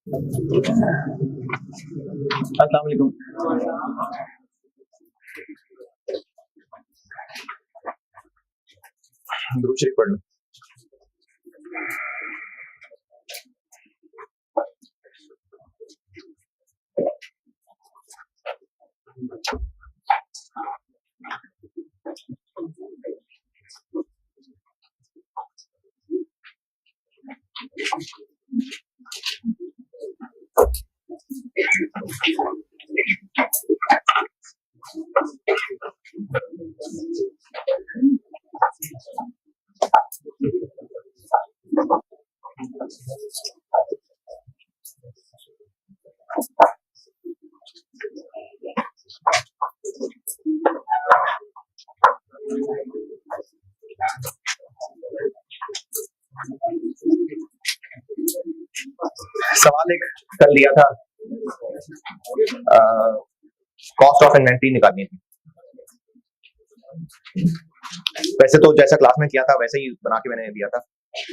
अस्सलाम वालेकुम। दुरूद शरीफ पढ़ लो। सवाल एक कल दिया था, कॉस्ट ऑफ इन्वेंट्री निकालनी थी। वैसे तो जैसा क्लास में किया था वैसे ही बना के मैंने दिया था,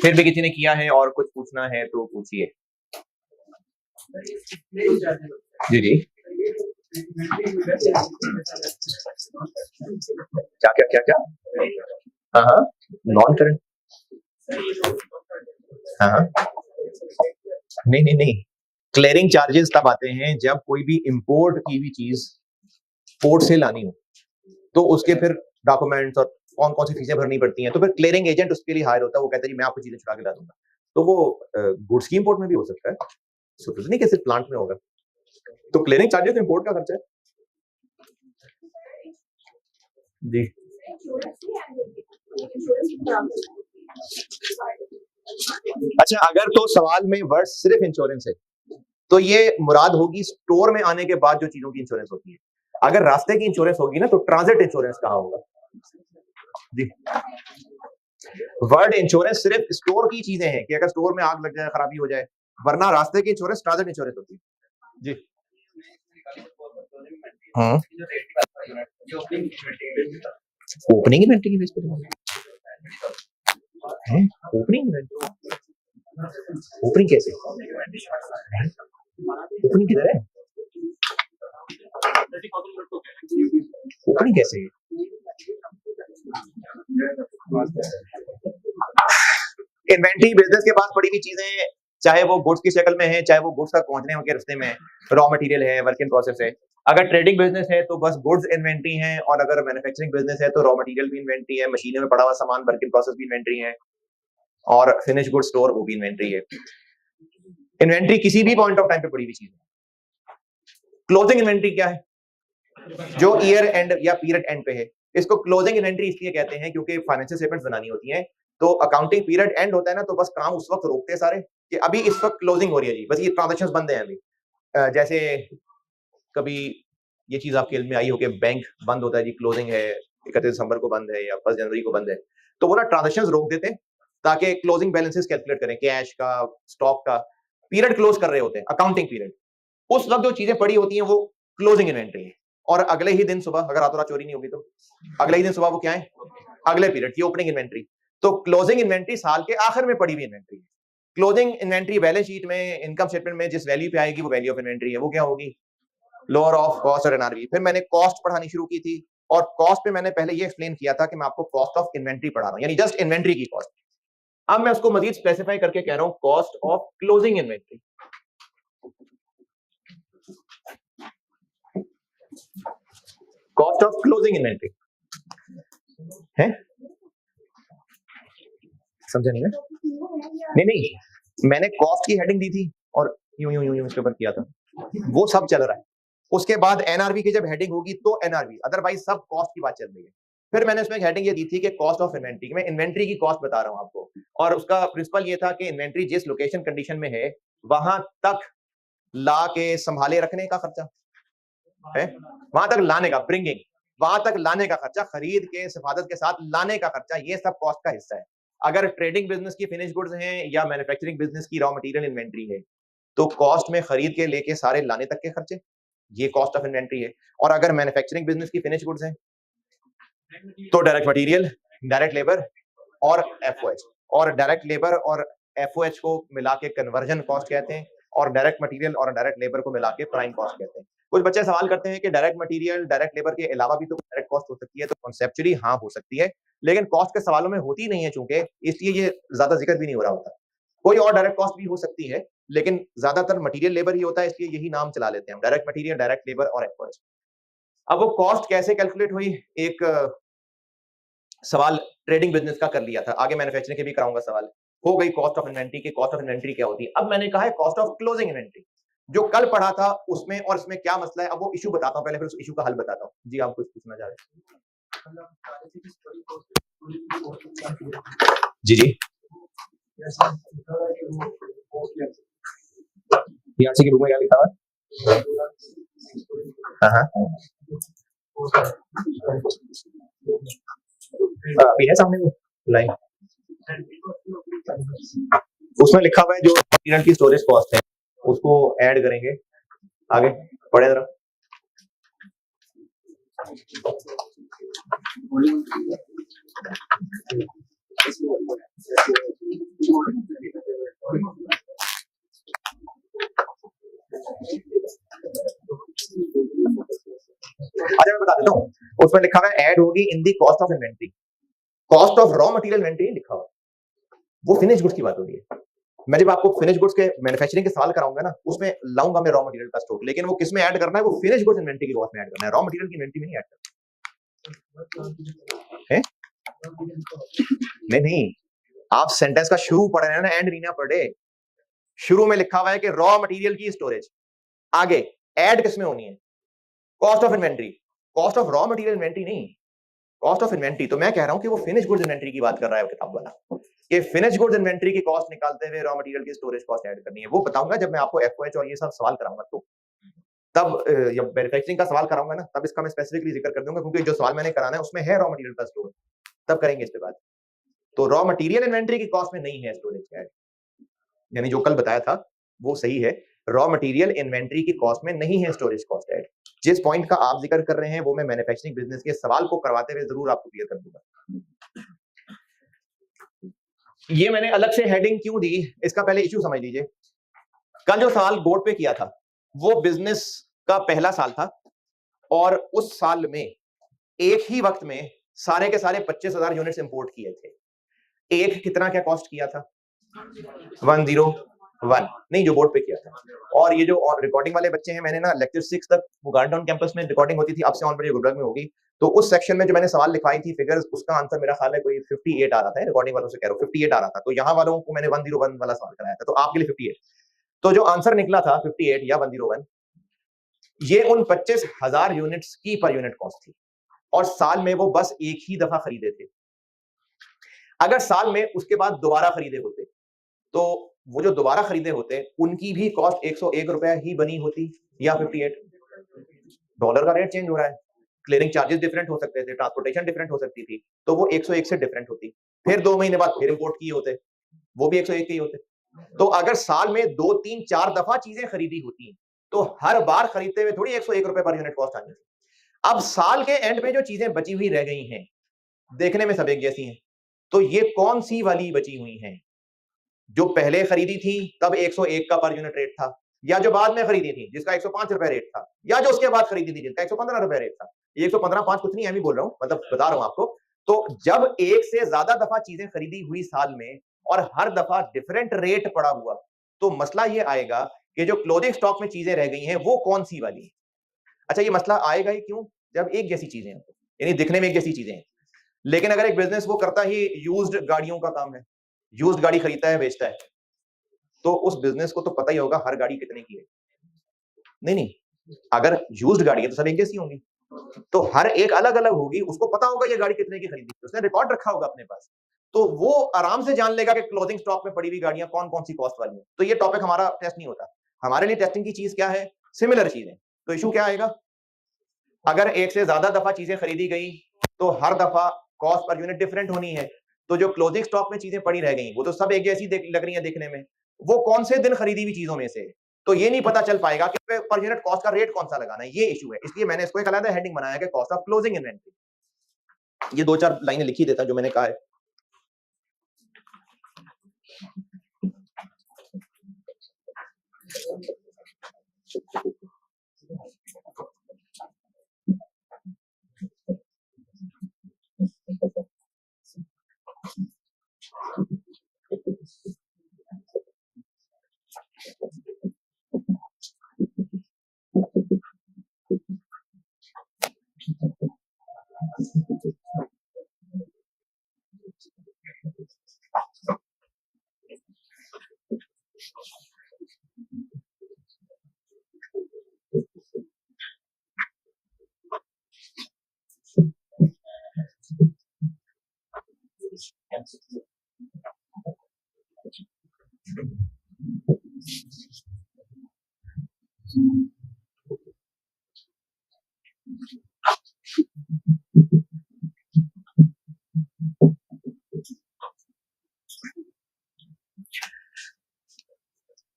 फिर भी किसी ने किया है और कुछ पूछना है तो पूछिए। जी जी, क्या क्या क्या क्या? हाँ हाँ, नॉन करंट। हाँ हाँ, नहीं नहीं नहीं, क्लियरिंग चार्जेस तब आते हैं जब कोई भी इंपोर्ट की हुई चीज पोर्ट से लानी हो, तो उसके फिर डॉक्यूमेंट्स और कौन कौन सी फीसें भरनी पड़ती हैं, तो फिर क्लियरिंग एजेंट उसके लिए हायर होता है। वो कहता है जी मैं आपको चीजें छुड़ा के ला दूंगा। तो वो गुड्स की इंपोर्ट में भी हो सकता है, जरूरी नहीं कि सिर्फ प्लांट में होगा। तो क्लियरिंग चार्जेस इंपोर्ट का खर्चा है जी। अच्छा, अगर तो सवाल में वर्ड सिर्फ इंश्योरेंस है तो ये मुराद होगी स्टोर में आने के बाद जो चीजों की इंश्योरेंस होती है। अगर रास्ते की इंश्योरेंस होगी ना तो ट्रांजिट इंश्योरेंस कहा होगा जी। वर्ड इंश्योरेंस सिर्फ स्टोर की चीजें हैं कि अगर स्टोर में आग लग जाए, खराबी हो जाए, वरना रास्ते की इंश्योरेंस ट्रांजिट इंश्योरेंस होती है जी। हाँ, ओपनिंग इन्वेंटरी की बेस पे है। ओपनिंग इन्वेंटरी, ओपनिंग कैसे? ओपनिंग किधर है? ओपनिंग कैसे? इन्वेंटरी बिजनेस के पास पड़ी हुई चीजें, चाहे वो गुड्स की शक्ल में है, चाहे वो गुड्स तक पहुंचने के रास्ते में रॉ मटेरियल है, वर्क इन प्रोसेस है। अगर ट्रेडिंग बिजनेस है तो बस गुड्स इन्वेंटरी है, और अगर मैन्युफैक्चरिंग बिजनेस है तो रॉ मटेरियल भी इन्वेंटरी है, मशीनों में पड़ा हुआ सामान वर्क इन प्रोसेस भी इन्वेंटरी है, और फिनिश गुड स्टोर वो भी इन्वेंटरी है। इन्वेंटरी किसी भी पॉइंट ऑफ टाइम पे पड़ी हुई चीज है। क्लोजिंग इन्वेंटरी क्या है? जो ईयर एंड या पीरियड एंड पे है। इसको क्लोजिंग इन्वेंटरी इसलिए कहते हैं क्योंकि फाइनेंशियल स्टेटमेंट्स बनानी होती हैं, तो अकाउंटिंग पीरियड एंड होता है ना, तो बस काम उस वक्त रोकते हैं सारे कि अभी इस वक्त क्लोजिंग हो रही है जी, बस ये ट्रांजेक्शंस बंद हैं अभी। जैसे कभी ये चीज आपके इल्म में आई हो कि बैंक बंद होता है जी, क्लोजिंग है 31 दिसंबर को बंद है या 1 जनवरी को बंद है, तो वो ना ट्रांजेक्शंस रोक देते हैं ताकि क्लोजिंग बैलेंसेस कैलकुलेट करें, कैश का, स्टॉक का। पीरियड क्लोज कर रहे होते हैं, अकाउंटिंग पीरियड। उस वक्त जो चीजें पड़ी होती हैं वो क्लोजिंग इन्वेंटरी है, और अगले ही दिन सुबह, अगर रातों रात चोरी नहीं होगी तो अगले ही दिन सुबह वो क्या है? अगले पीरियड की ओपनिंग इन्वेंटरी। तो क्लोजिंग इन्वेंटरी साल के आखिर में पड़ी हुई इन्वेंटरी है। क्लोजिंग इन्वेंटरी बैलेंस शीट में, इनकम स्टेटमेंट में जिस वैल्यू पे आएगी वो वैल्यू ऑफ इन्वेंटरी है। वो क्या होगी? लोअर ऑफ कॉस्ट और एनआरवी। फिर मैंने कॉस्ट पढ़ानी शुरू की थी, और कॉस्ट पे मैंने पहले ये एक्सप्लेन किया था कि मैं आपको कॉस्ट ऑफ इन्वेंटरी पढ़ा रहा हूं, यानी जस्ट इन्वेंटरी की कॉस्ट। अब मैं उसको मजीद स्पेसिफाई करके कह रहा हूं cost of closing inventory. Cost of closing inventory है, समझा नहीं? नहीं नहीं, मैंने कॉस्ट की हेडिंग दी थी और यूं यूं यूं यूं इसके ऊपर किया था, वो सब चल रहा है। उसके बाद एनआरवी की जब हेडिंग होगी तो एनआरवी, अदरवाइज सब कॉस्ट की बात चल रही है। फिर मैंने उसमें हेडिंग ये दी थी कि कॉस्ट ऑफ इन्वेंटरी, मैं इन्वेंटरी की कॉस्ट बता रहा हूं आपको, और उसका प्रिंसिपल ये था कि इन्वेंटरी जिस लोकेशन कंडीशन में है वहां तक ला के संभाले रखने का खर्चा है, वहां तक लाने का, ब्रिंगिंग, वहां तक लाने का खर्चा, खरीद के सिफादत के साथ लाने का खर्चा, ये सब कॉस्ट का हिस्सा है। अगर ट्रेडिंग बिजनेस की फिनिश गुड्स हैं या मैन्युफैक्चरिंग बिजनेस की रॉ मटेरियल इन्वेंटरी है, तो कॉस्ट में खरीद के लेके सारे लाने तक के खर्चे, ये कॉस्ट ऑफ इन्वेंटरी है। और अगर मैन्युफैक्चरिंग बिजनेस की फिनिश गुड्स हैं तो डायरेक्ट मटेरियल, डायरेक्ट लेबर और एफओएच, और डायरेक्ट लेबर और एफओएच को मिला के कन्वर्जन कॉस्ट कहते हैं, और डायरेक्ट मटेरियल और डायरेक्ट लेबर को मिला के प्राइम कॉस्ट कहते हैं। कुछ बच्चे सवाल करते हैं कि डायरेक्ट मटेरियल डायरेक्ट लेबर के अलावा भी तो डायरेक्ट कॉस्ट हो सकती है, तो कॉन्सेप्चुअली हाँ हो सकती है, लेकिन कॉस्ट के सवालों में होती नहीं है चूंकि, इसलिए ये ज्यादा जिक्र भी नहीं हो रहा होता। कोई और डायरेक्ट कॉस्ट भी हो सकती है, लेकिन ज्यादातर मटेरियल लेबर ही होता है, इसलिए यही नाम चला लेते हैं हम, डायरेक्ट मटेरियल, डायरेक्ट लेबर और एफओएस। अब वो कॉस्ट कैसे कैलकुलेट हुई, एक सवाल ट्रेडिंग बिजनेस का कर लिया था, आगे मैन्युफैक्चरिंग के भी कराऊंगा सवाल। हो गई कॉस्ट ऑफ इन्वेंट्री की, कॉस्ट ऑफ इन्वेंट्री क्या होती है। अब मैंने कहा है कॉस्ट ऑफ क्लोजिंग इन्वेंट्री, जो कल पढ़ा था उसमें और इसमें क्या मसला है, अब वो इशू बताता हूं पहले, फिर उस इशू का हल बताता हूं। जी आप कुछ पूछना चाह रहे हैं? जी जी पीआरसी की बुक में क्या लिखा हुआ है? हाँ अभी है सामने वो लाइन, उसमें लिखा हुआ है जो मटेरियल की स्टोरेज कॉस्ट है उसको ऐड करेंगे। आगे पढ़े जरा। अच्छा मैं बता देता हूँ, उसमें लिखा हुआ है ऐड होगी in the cost of inventory, cost of raw material inventory लिखा हुआ, वो फिनिश गुड्स की बात हो रही है। मैं जब आपको फिनिश गुड्स के मैन्युफैक्चरिंग के सवाल कराऊंगा ना, उसमें लाऊंगा मैं रॉ मटेरियल का स्टॉक, लेकिन वो किस में ऐड करना है, वो फिनिश गुड्स इन्वेंट्री की कॉस्ट में ऐड करना है, रॉ मटेरियल की इन्वेंट्री में नहीं ऐड करना है। नहीं आप सेंटेंस का शुरू पढ़ रहे हैं ना, एंड नहीं ना पढ़े। शुरू में लिखा हुआ है कि रॉ मटेरियल की स्टोरेज, आगे ऐड किस में होनी है, cost of inventory, cost of raw material inventory नहीं, कॉस्ट ऑफ इन्वेंट्री। तो मैं कह रहा हूं कि वो फिनिश गुड्स इन्वेंट्री की बात कर रहा है किताब वाला, कि फिनिश गुड्स इन्वेंट्री की कॉस्ट निकालते हुए रॉ मटेरियल की स्टोरेज कॉस्ट ऐड करनी है। वो बताऊंगा जब मैं आपको एफओएच और ये सब सवाल कराऊंगा, तो तब जब मैन्युफैक्चरिंग का सवाल कराऊंगा ना, तब इसका मैं स्पेसिफिकली जिक्र कर दूंगा, क्योंकि जो सवाल मैंने कराना है उसमें है रॉ मटेरियल का स्टोर, तब करेंगे इसके बाद। तो रॉ मटेरियल इन्वेंट्री की कॉस्ट में नहीं है स्टोरेज ऐड, यानी जो कल बताया था वो सही है, रॉ मटेरियल इन्वेंट्री की कॉस्ट में नहीं है स्टोरेज कॉस्ट ऐड। जिस पॉइंट का आप जिक्र कर रहे हैं वो मैं मैन्युफैक्चरिंग बिजनेस के सवाल को करवाते हुए जरूर आपको क्लियर कर दूंगा। ये मैंने अलग से हेडिंग क्यों दी, इसका पहले इश्यू समझ लीजिए। कल जो सवाल बोर्ड पे किया था वो बिजनेस का पहला साल था, और उस साल में एक ही वक्त में सारे के सारे 25,000 यूनिट्स इंपोर्ट किए थे। एक कितना क्या कॉस्ट किया था, 101 नहीं, जो बोर्ड पे किया था। और ये जो और रिकॉर्डिंग वाले बच्चे हैं, मैंने ना लेक्चर 6 तक गार्डन कैंपस में रिकॉर्डिंग होती थी, अब से ऑन पर गुलबर्ग में होगी, तो उस सेक्शन में जो मैंने सवाल लिखवाई थी फिगर्स, उसका आंसर मेरा ख्याल है कोई 58 आ रहा था, रिकॉर्डिंग वालों से कह रहा हूं 58 आ रहा था, तो यहाँ वालों को मैंने 101 वाला सवाल कराया था, तो आपके लिए 58। तो जो आंसर निकला था 58 या 101, ये उन 25,000 यूनिट्स की पर यूनिट कॉस्ट थी, और साल में वो बस एक ही दफा खरीदे थे। अगर साल में उसके बाद दोबारा खरीदे होते, तो वो जो दोबारा खरीदे होते उनकी भी कॉस्ट 101 रुपया ही बनी होती, या 58। डॉलर का रेट चेंज हो रहा है, क्लियरिंग चार्जेस डिफरेंट हो सकते थे, ट्रांसपोर्टेशन डिफरेंट हो सकती थी, तो वो 101 से डिफरेंट होती। फिर 2 महीने बाद फिर इंपोर्ट किए होते, वो भी 101 के ही होते। तो अगर साल में 2 3 4 दफा चीजें खरीदी होती, तो हर बार खरीदते हुए थोड़ी 101 रुपए पर यूनिट कॉस्ट आनी थी। अब साल के एंड में जो चीजें बची हुई रह गई हैं, देखने में सब एक जैसी हैं, तो ये कौन सी वाली बची हुई हैं, जो पहले खरीदी थी तब 101 का पर यूनिट रेट था, या जो बाद में खरीदी थी जिसका 105 रुपए रेट था, या जो उसके बाद खरीदी थी जिसका 115 रुपए रेट था। ये 115 5 कुछ नहीं, मैं भी बोल रहा हूं, मतलब बता रहा हूं आपको। तो जब एक से ज्यादा दफा चीजें खरीदी हुई साल में और हर दफा डिफरेंट रेट पड़ा हुआ, तो मसला ये आएगा कि जो क्लोजिंग स्टॉक में चीजें रह गई हैं वो कौन सी वाली है। अच्छा ये मसला आएगा ही क्यों, जब एक जैसी चीजें हैं, यानी दिखने में एक जैसी चीजें हैं, लेकिन अगर एक बिजनेस वो करता ही यूज्ड गाड़ियों का काम है, यूज्ड गाड़ी खरीदता है बेचता है, तो उस बिजनेस को तो पता ही होगा हर गाड़ी कितने की है। नहीं नहीं, अगर यूज्ड गाड़ी है तो सब एक जैसी होंगी, तो हर एक अलग अलग होगी, उसको पता होगा ये गाड़ी कितने की खरीदी, उसने रिकॉर्ड रखा होगा अपने पास, तो वो आराम से जान लेगा कि क्लोजिंग स्टॉक में पड़ी हुई गाड़ियां कौन कौन सी कॉस्ट वाली है। तो ये टॉपिक हमारा टेस्ट नहीं होता, हमारे लिए टेस्टिंग की चीज क्या है, सिमिलर चीजें। तो इशू क्या आएगा, अगर एक से ज्यादा दफा चीजें खरीदी गई तो हर दफा कॉस्ट पर यूनिट डिफरेंट होनी है, तो जो क्लोजिंग स्टॉक में चीजें पड़ी रह गई वो तो सब एक जैसी लग रही है देखने में, वो कौन से दिन खरीदी हुई चीजों में से, तो ये नहीं पता चल पाएगा कि पर यूनिट कॉस्ट का रेट कौन सा लगाना है, ये इशू है। इसलिए मैंने इसको एक अलग हेडिंग बनाया कि कॉस्ट ऑफ क्लोजिंग इन्वेंट्री। ये 2-4 लाइनें लिखी देता जो मैंने कहा है।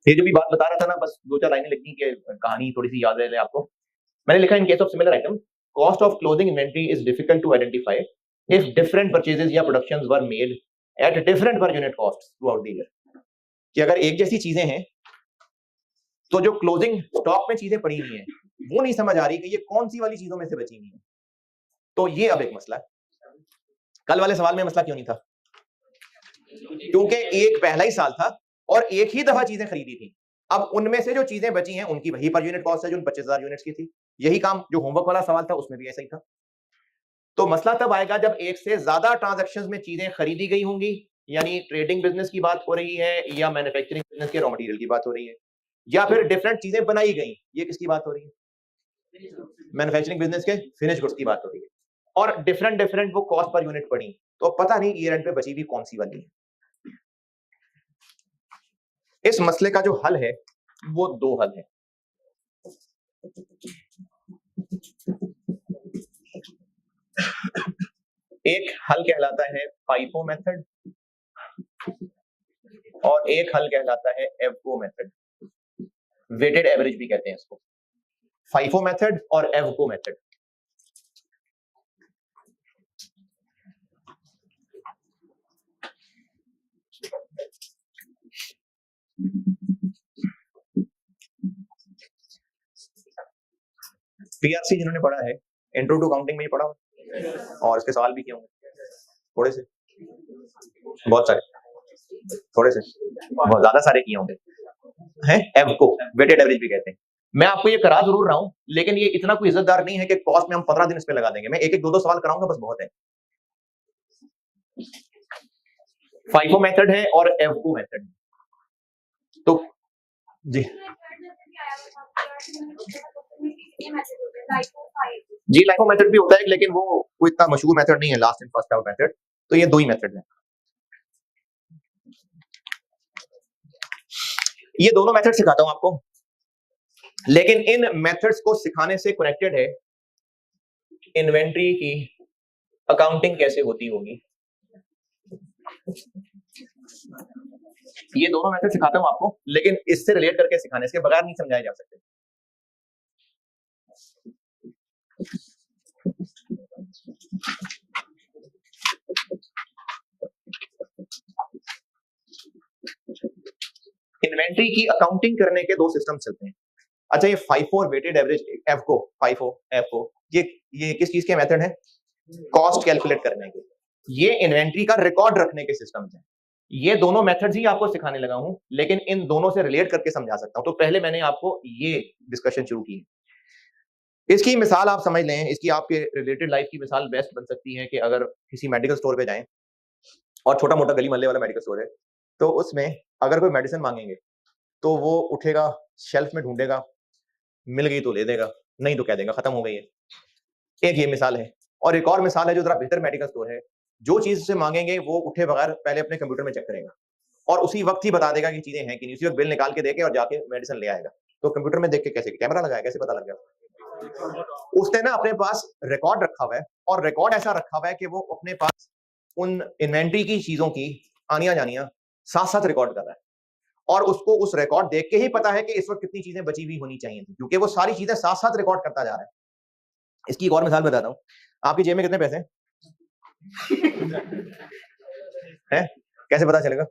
ये जो भी बात बता रहा था ना, बस 2-4 लाइनें लिखनी कि कहानी थोड़ी सी याद रहे आपको। मैंने लिखा in case of similar item, cost of closing inventory is difficult to identify if different purchases या productions were made at different per unit cost throughout the year. कि अगर एक जैसी चीजें हैं तो जो क्लोजिंग स्टॉक में चीजें पड़ी हुई हैं वो नहीं समझ आ रही कि ये कौन सी वाली चीजों में से बची हुई है। तो ये अब एक मसला है। कल वाले सवाल में मसला क्यों नहीं था? क्योंकि एक पहला ही साल था और एक ही दफा चीजें खरीदी थी। अब उनमें से जो चीजें बची हैं उनकी वही पर यूनिट कॉस्ट है जो 25,000 यूनिट्स की थी। यही काम जो होमवर्क वाला सवाल था उसमें भी ऐसा ही था। तो मसला तब आएगा जब एक से ज्यादा ट्रांजैक्शंस में चीजें खरीदी गई होंगी, यानी ट्रेडिंग बिजनेस की बात हो रही है या मैन्युफैक्चरिंग बिजनेस के रॉ मटेरियल की बात हो रही है, या फिर डिफरेंट चीजें बनाई गई। ये किसकी बात हो रही है? मैन्युफैक्चरिंग बिजनेस के फिनिश गुड्स की बात हो रही है। और डिफरेंट डिफरेंट वो कॉस्ट पर यूनिट पड़ी, तो पता नहीं ईयर एंड पे बची हुई कौन सी वाली है। इस मसले का जो हल है वो दो हल है। एक हल कहलाता है फाइफो मेथड और एक हल कहलाता है एवको मेथड। वेटेड एवरेज भी कहते हैं इसको, फाइफो मेथड और एवको मेथड। पीआरसी जिन्होंने पढ़ा है, इंट्रो टू अकाउंटिंग में ही पढ़ा और इसके सवाल भी किए होंगे थोड़े से, बहुत सारे, थोड़े से बहुत ज्यादा सारे किए होंगे हैं। एवको वेटेड एवरेज भी कहते हैं। मैं आपको ये करा जरूर रहा हूं, लेकिन ये इतना कोई इज्जतदार नहीं है कि कॉस्ट में हम 15 दिन इस पे लगा देंगे। मैं एक एक दो दो सवाल कराऊंगा, बस बहुत है। फाइफो मेथड है और एवको मेथड। तो जी जी लाइफो मेथड भी होता है, लेकिन वो कोई इतना मशहूर मेथड नहीं है, last in first out method. तो ये दो ही मेथड हैं। ये दोनों मेथड सिखाता हूं आपको, लेकिन इन मेथड्स को सिखाने से कनेक्टेड है इन्वेंट्री की अकाउंटिंग कैसे होती होगी। ये दोनों मेथड सिखाता हूं आपको, लेकिन इससे रिलेट करके सिखाने, इसके बगैर नहीं समझाए जा सकते। इन्वेंट्री की अकाउंटिंग करने के दो सिस्टम चलते हैं। अच्छा, ये फाइफो और वेटेड एवरेज, एफको, फाइफो, एफओ, ये किस चीज के मेथड है? कॉस्ट कैलकुलेट करने के। ये इन्वेंट्री का रिकॉर्ड रखने के सिस्टम हैं। ये दोनों मेथड्स ही आपको सिखाने लगा हूं, लेकिन इन दोनों से रिलेट करके समझा सकता हूं। तो पहले मैंने आपको ये डिस्कशन शुरू की। इसकी मिसाल आप समझ लें, इसकी आपके रिलेटेड लाइफ की मिसाल बेस्ट बन सकती है कि अगर किसी मेडिकल स्टोर पे जाएं और छोटा मोटा गली मोहल्ले वाला मेडिकल स्टोर है, तो उसमें अगर कोई मेडिसिन मांगेंगे तो वो उठेगा, शेल्फ में ढूंढेगा, मिल गई तो ले देगा, नहीं तो कह देगा खत्म हो गई है। एक ये मिसाल है। और एक और मिसाल है जो जरा बेहतर मेडिकल स्टोर है, जो चीज से मांगेंगे वो उठे बगैर पहले अपने कंप्यूटर में चेक करेगा और उसी वक्त ही बता देगा कि चीजें हैं कि नहीं। उसी वक्त बिल निकाल के देके और जाके मेडिसिन ले आएगा। तो कंप्यूटर में देख के कैसे, कैमरा लगाया, कैसे पता लग गया? उसने ना अपने पास रिकॉर्ड रखा हुआ है, और रिकॉर्ड ऐसा रखा हुआ है कि वो अपने पास उन इन्वेंट्री की चीजों की आनिया जानिया साथ साथ रिकॉर्ड कर रहा है, और उसको उस रिकॉर्ड देख के ही पता है कि इस वक्त कितनी चीजें बची हुई होनी चाहिए थी, क्योंकि वो सारी चीजें साथ साथ रिकॉर्ड करता जा रहा है। इसकी एक और मिसाल बताता हूं। आपकी जेब में कितने पैसे हैं? कैसे पता चलेगा?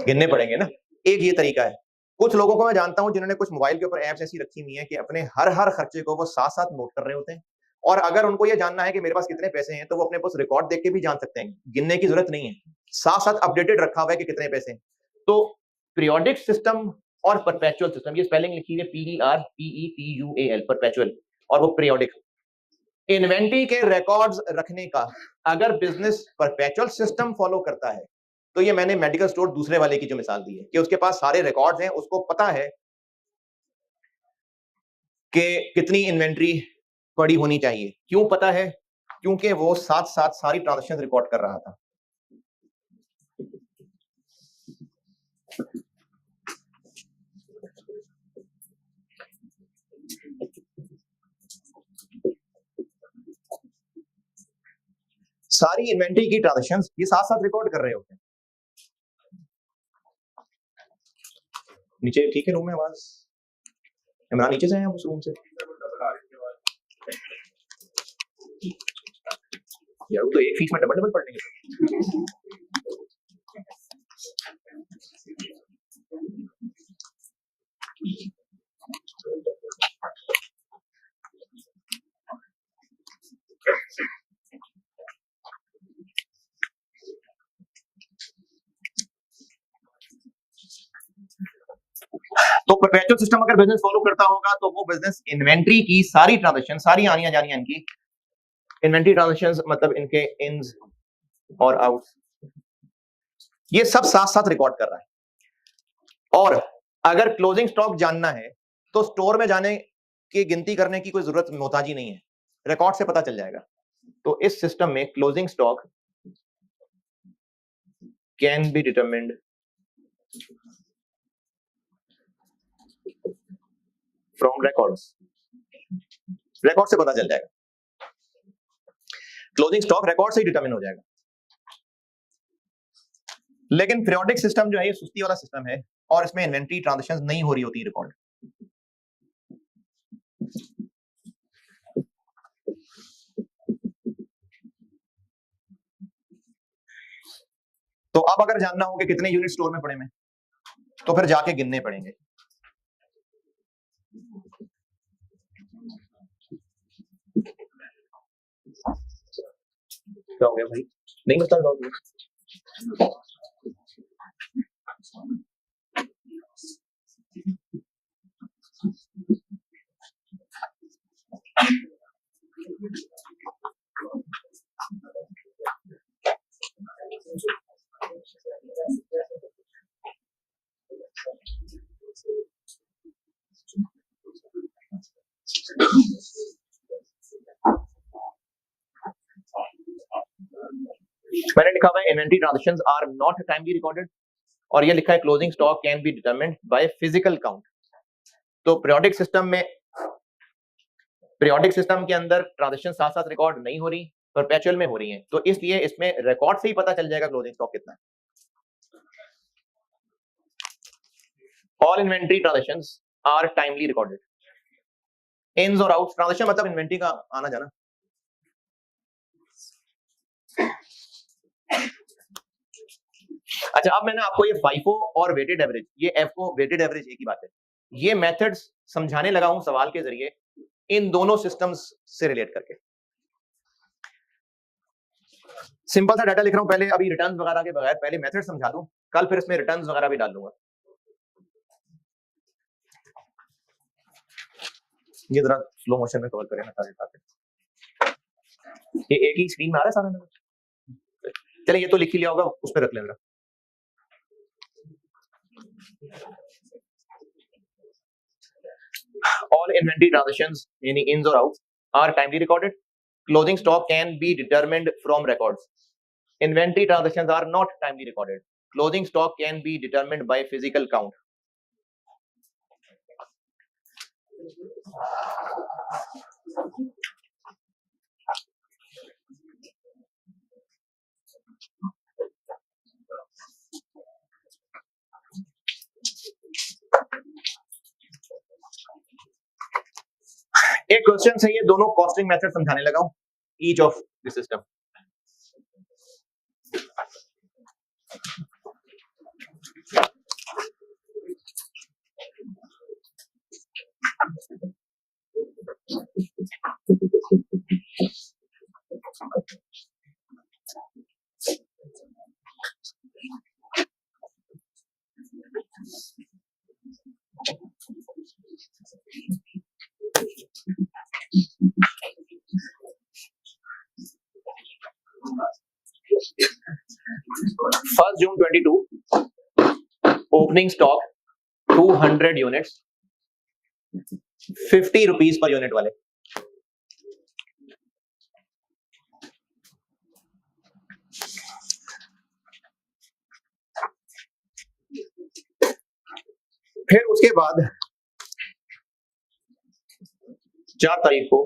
गिनने पड़ेंगे ना। एक ये तरीका है। कुछ लोगों को मैं जानता हूं जिन्होंने कुछ मोबाइल के ऊपर एप्स ऐसी रखी हुई हैं कि अपने हर हर खर्चे को वो साथ साथ नोट कर रहे होते हैं, और अगर उनको ये जानना है कि मेरे पास कितने पैसे हैं तो वो अपने पास रिकॉर्ड देख के भी जान सकते हैं, गिनने की जरूरत नहीं है। साथ साथ अपडेटेड रखा हुआ है कि कितने पैसे हैं। तो पीरियोडिक सिस्टम और परपेचुअल सिस्टम, ये स्पेलिंग लिखी है PERPETUAL, परपेचुअल, और वो पीरियोडिक। इन्वेंट्री के रिकॉर्ड्स रखने का अगर बिजनेस परपेचुअल सिस्टम फॉलो करता है, तो ये मैंने मेडिकल स्टोर दूसरे वाले की जो मिसाल दी है कि उसके पास सारे रिकॉर्ड्स हैं, उसको पता है कि कितनी इन्वेंट्री पड़ी होनी चाहिए। क्यों पता है? क्योंकि वो साथ साथ सारी ट्रांजेक्शन रिकॉर्ड कर रहा था। सारी इन्वेंट्री की ट्रांजेक्शंस ये साथ साथ रिकॉर्ड कर रहे होते हैं। नीचे ठीक है रूम में आवाज? इमरान नीचे से आए उस रूम से? यार वो तो एक फीस में डबल डबल पढ़ लेंगे। तो परपेचुअल सिस्टम अगर बिजनेस फॉलो करता होगा तो वो बिजनेस इन्वेंट्री की सारी ट्रांजेक्शन, सारी आनियां जानियां इनकी इन्वेंट्री ट्रांजेक्शंस, मतलब इनके इन्स और आउट्स, ये सब साथ साथ रिकॉर्ड कर रहा है। और अगर क्लोजिंग स्टॉक जानना है तो स्टोर में जाने की गिनती करने की कोई जरूरत मोहताजी नहीं है, रिकॉर्ड से पता चल जाएगा। तो इस सिस्टम में closing stock can be determined from records, record से पता चल जाएगा। क्लोजिंग स्टॉक रिकॉर्ड से ही डिटरमिन हो जाएगा। लेकिन पीरियोडिक सिस्टम जो है ये सुस्ती वाला सिस्टम है और इसमें इन्वेंट्री ट्रांजैक्शंस नहीं हो रही होती रिकॉर्ड। तो अब अगर जानना हो कि कितने यूनिट स्टोर में पड़े में, तो फिर जाके गिनने पड़ेंगे। क्या हो गया भाई? नहीं बता दो। मैंने लिखा हुआ है inventory transactions are not timely recorded, और ये लिखा है closing stock can be determined by physical count. तो पीरियोडिक सिस्टम के अंदर ट्रांजैक्शन साथ साथ रिकॉर्ड नहीं हो रही, परपेचुअल में हो रही हैं, तो इसलिए इसमें रिकॉर्ड से ही पता चल जाएगा क्लोजिंग स्टॉक कितना है। All inventory transactions are timely recorded. Ins और आउट्स ट्रांजैक्शन मतलब इन्वेंट्री का आना जाना। अच्छा, अब मैंने आपको ये FIFO और वेटेड एवरेज, ये FO वेटेड एवरेज एक ही बात है, ये मेथड्स समझाने लगा हूं सवाल के जरिए, इन दोनों सिस्टम्स से रिलेट करके। सिंपल सा डाटा लिख रहा हूं पहले, अभी रिटर्न्स वगैरह के बगैर पहले मेथड समझा दूं, कल फिर इसमें रिटर्न्स वगैरह भी डाल दूंगा। ये जरा स्लो मोशन में कवर करें ना सारे बातें। ये एक ही स्क्रीन में आ रहा है सारा नंबर? चलिए ये तो लिख ही लिया होगा, उस पर रख लेना। All inventory transactions, meaning ins or outs, are timely recorded. Closing stock can be determined from records. Inventory transactions are not timely recorded. Closing stock can be determined by physical count. एक question है, ये दोनों costing method समझाने लगा हूं, each of the system. First June 22 opening stock 200 units 50 rupees per unit वाले। फिर उसके बाद 4 तारीख को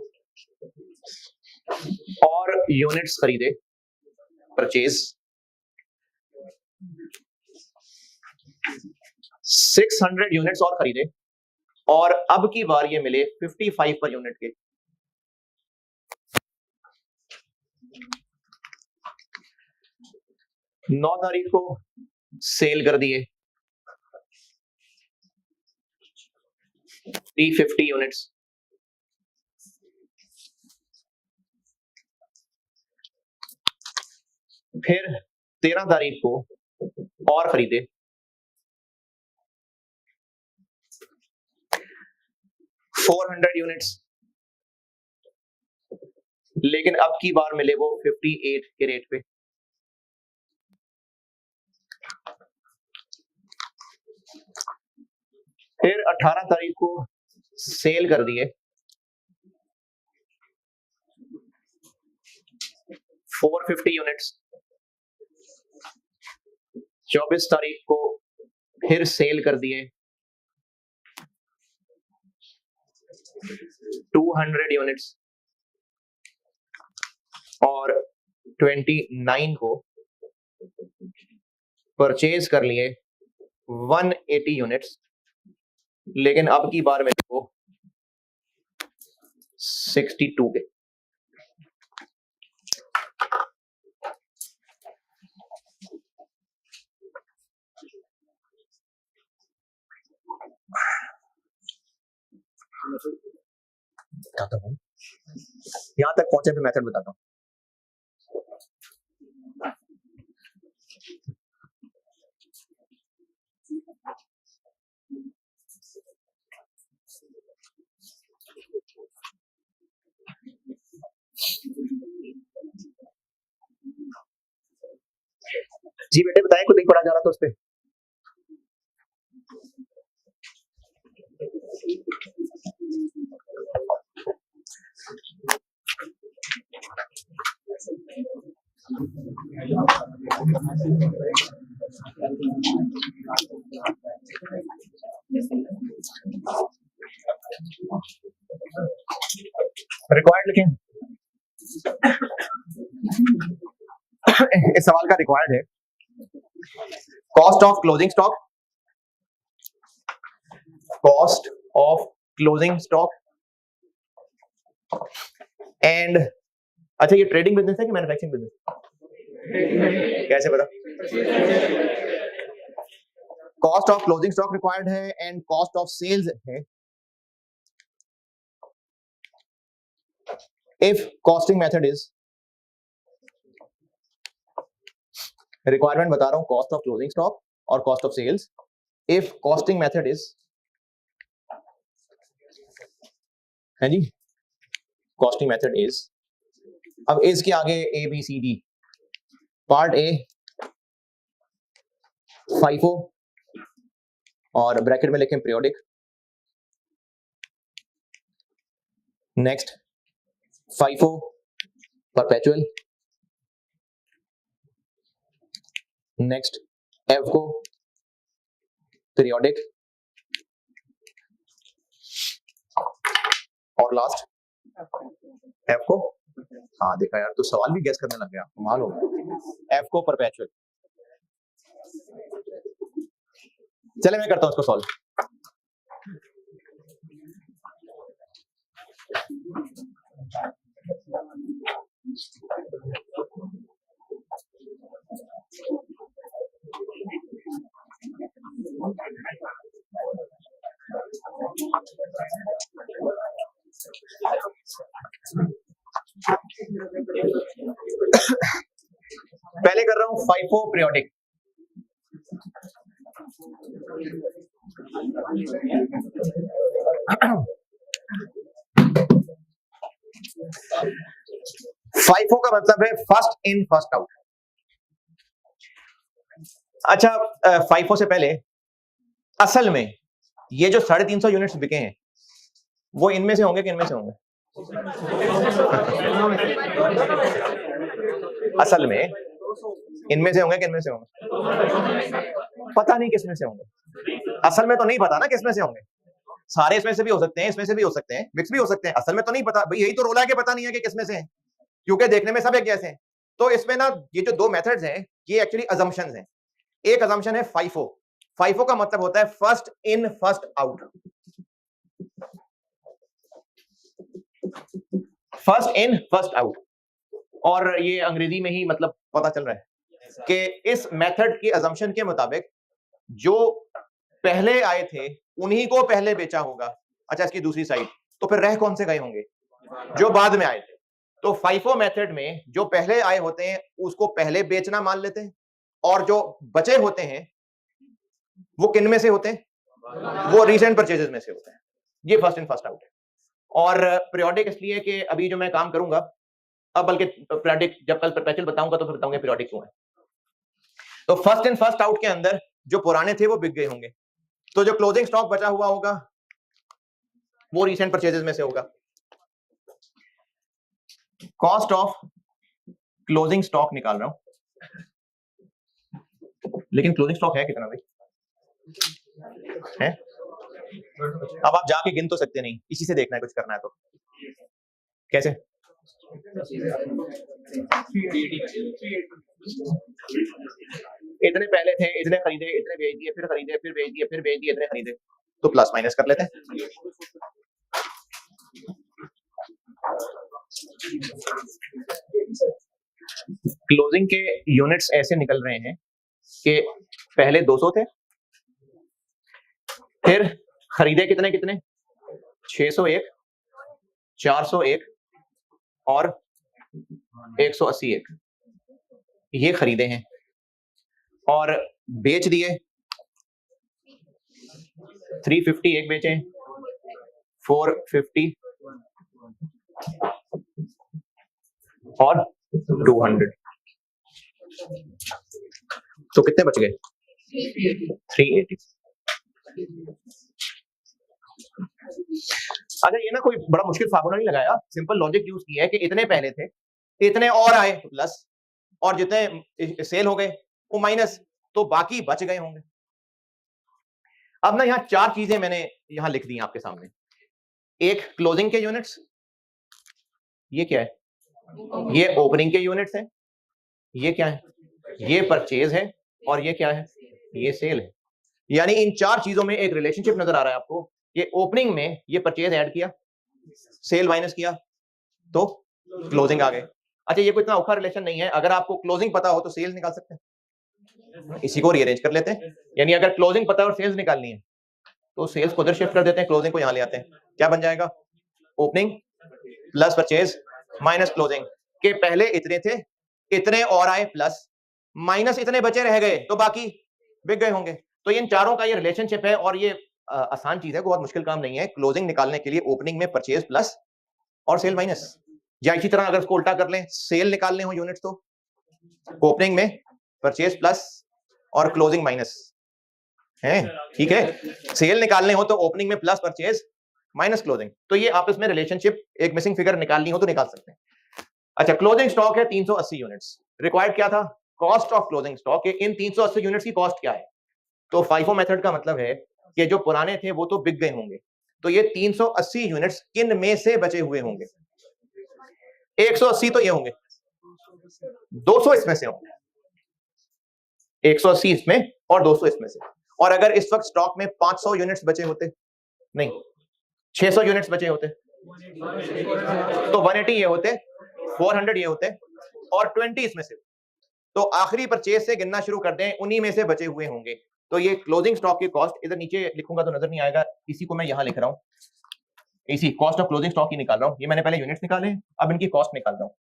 और यूनिट्स खरीदे, परचेज 600 यूनिट्स और खरीदे, और अब की बार ये मिले 55 पर यूनिट के। नौ तारीख को सेल कर दिए 350 यूनिट्स। फिर 13 तारीख को और खरीदे 400 यूनिट्स, लेकिन अब की बार मिले वो 58 के रेट पे। फिर 18 तारीख को सेल कर दिए 450 यूनिट्स। 24 तारीख को फिर सेल कर दिए 200 यूनिट्स, और 29 को परचेज कर लिए 180 यूनिट्स, लेकिन अब की बार मेरे को 62 के। बताता हूं, यहां तक पहुंचे फिर मेथड बताता हूं। जी बेटे बताएं, कुछ नहीं पढ़ा जा रहा था उस पर। रिक्वायर्ड लिखें। इस सवाल का रिक्वायर्ड है cost of closing stock, cost of closing stock and, अच्छा ये ट्रेडिंग बिजनेस है कि मैन्युफैक्चरिंग बिजनेस? कैसे पता? Cost of closing stock required है एंड कॉस्ट ऑफ सेल्स है। If costing method is, requirement बता रहा हूं कॉस्ट ऑफ क्लोजिंग स्टॉक और cost of sales. If costing method is, है जी, कॉस्टिंग मेथड इज, अब इसके आगे A B C D, part A FIFO और ब्रैकेट में लिखें periodic, next FIFO perpetual, next एफको पीरियोडिक, और लास्ट एफको। हाँ देखा यार, तो सवाल भी गैस करने लग गया, कमाल हो गया। एफको परपेचुअल। चले मैं करता हूं इसको सॉल्व। पहले कर रहा हूं फाइफो पीरियोडिक। FIFO का मतलब है फर्स्ट इन फर्स्ट आउट। अच्छा, FIFO से पहले असल में ये जो 350 यूनिट्स बिके हैं वो इनमें से होंगे कि इनमें से होंगे? असल में इनमें से होंगे कि इनमें से होंगे? पता नहीं किसमें से होंगे। असल में तो नहीं पता ना किसमें से होंगे। सारे इसमें से भी हो सकते हैं, इसमें से भी हो सकते हैं, मिक्स भी हो सकते हैं। असल में तो नहीं पता भाई, यही तो रोला है कि पता नहीं है कि किसमें से है, क्योंकि देखने में सब एक जैसे हैं। तो इसमें ना ये जो दो मेथड्स हैं ये एक्चुअली अजम्पशंस हैं। एक अजम्पशन है FIFO। FIFO का मतलब होता है first in first out. First in first out, और ये अंग्रेजी में ही मतलब पता चल रहा है कि इस मेथड की अजम्पशन के मुताबिक जो पहले आए थे उन्हीं को पहले बेचा होगा। अच्छा, इसकी दूसरी साइड, तो फिर रह कौन से गए होंगे? जो बाद में आए थे। तो FIFO मेथड में जो पहले आए होते हैं उसको पहले बेचना मान लेते हैं, और जो बचे होते हैं वो किन में से होते हैं? वो रीसेंट परचेजेस में से होते हैं। ये फर्स्ट इन फर्स्ट आउट है। और पीरियोडिक इसलिए कि अभी जो मैं काम करूंगा, अब बल्कि पीरियोडिक जब कल परपेचुअल बताऊंगा तो फिर बताऊंगा पीरियोडिक क्यों है। तो फर्स्ट इन फर्स्ट आउट के अंदर जो पुराने थे वो बिक गए होंगे, तो जो क्लोजिंग स्टॉक बचा हुआ होगा वो रीसेंट परचेजेस में से होगा। कॉस्ट ऑफ क्लोजिंग स्टॉक निकाल रहा हूं, लेकिन क्लोजिंग स्टॉक है कितना भाई? है? अब आप जाके गिन तो सकते नहीं, इसी से देखना है कुछ करना है तो। कैसे? इतने पहले थे, इतने खरीदे, इतने बेच दिए, फिर खरीदे, फिर बेच दिए, फिर बेच दिए, इतने खरीदे, तो प्लस माइनस कर लेते हैं। क्लोजिंग के यूनिट्स ऐसे निकल रहे हैं कि पहले 200 थे, फिर खरीदे कितने कितने? 601, 401 और 181 ये खरीदे हैं, और बेच दिए 350 एक बेचे, 450 और 200, तो कितने बच गए? 380। अच्छा, ये ना कोई बड़ा मुश्किल फार्मूला नहीं लगाया, सिंपल लॉजिक यूज किया है कि इतने पहले थे, इतने और आए तो प्लस, और जितने सेल हो गए वो माइनस, तो बाकी बच गए होंगे। अब ना यहाँ चार चीजें मैंने यहां लिख दी आपके सामने। एक क्लोजिंग के यूनिट्स, ये क्या है? ये ओपनिंग के यूनिट्स हैं। ये क्या है? ये परचेज है, और ये क्या है? ये सेल है। यानी इन चार चीजों में एक रिलेशनशिप नजर आ रहा है आपको। ये ओपनिंग में ये परचेज ऐड किया, सेल माइनस किया, तो क्लोजिंग आ गए। अच्छा, ये कोई इतना औखा रिलेशन नहीं है, अगर आपको क्लोजिंग पता हो तो सेल्स निकाल सकते हैं। इसी को रीअरेंज कर लेते हैं, यानी अगर क्लोजिंग पता है और सेल्स निकालनी है तो सेल्स को उधर शिफ्ट कर देते हैं, क्लोजिंग को यहां ले आते हैं। क्या बन जाएगा? Opening plus purchase minus closing के पहले इतने थे, इतने और आए प्लस, माइनस इतने बचे रह गए, तो बाकी बिक गए होंगे। तो इन चारों का ये रिलेशनशिप है, और ये आसान चीज है, बहुत मुश्किल काम नहीं है। क्लोजिंग निकालने के लिए ओपनिंग में परचेज प्लस और सेल माइनस, या इसी तरह अगर इसको उल्टा कर लें, सेल निकालने हो यूनिट्स तो ओपनिंग में परचेज प्लस और क्लोजिंग माइनस है। ठीक है, सेल निकालने हो तो ओपनिंग में प्लस परचेज माइनस क्लोजिंग, तो ये आपस में रिलेशनशिप, एक मिसिंग फिगर निकालनी हो तो निकाल सकते हैं। अच्छा, क्लोजिंग स्टॉक है 380 यूनिट्स। रिक्वायर्ड क्या था? Cost of closing stock. In 380 units की कॉस्ट क्या है? तो FIFO मेथड का मतलब है कि जो पुराने थे वो तो बिक गए होंगे, तो ये 380 यूनिट्स किन में से बचे हुए होंगे? 180 तो ये होंगे, 200 इसमें से होंगे, 180 इसमें और 200 इसमें से। और अगर इस वक्त स्टॉक में 500 यूनिट्स बचे होते, नहीं 600 यूनिट्स बचे होते, तो 180 ये होते, 400 ये होते, और 20 इसमें से। तो आखिरी परचेज से गिनना शुरू कर दें, उन्हीं में से बचे हुए होंगे। तो ये क्लोजिंग स्टॉक की कॉस्ट, इधर नीचे लिखूंगा तो नजर नहीं आएगा, इसी को मैं यहां लिख रहा हूं, इसी कॉस्ट ऑफ क्लोजिंग स्टॉक की निकाल रहा हूं। ये मैंने पहले यूनिट्स निकाले, अब इनकी कॉस्ट निकाल रहा हूं।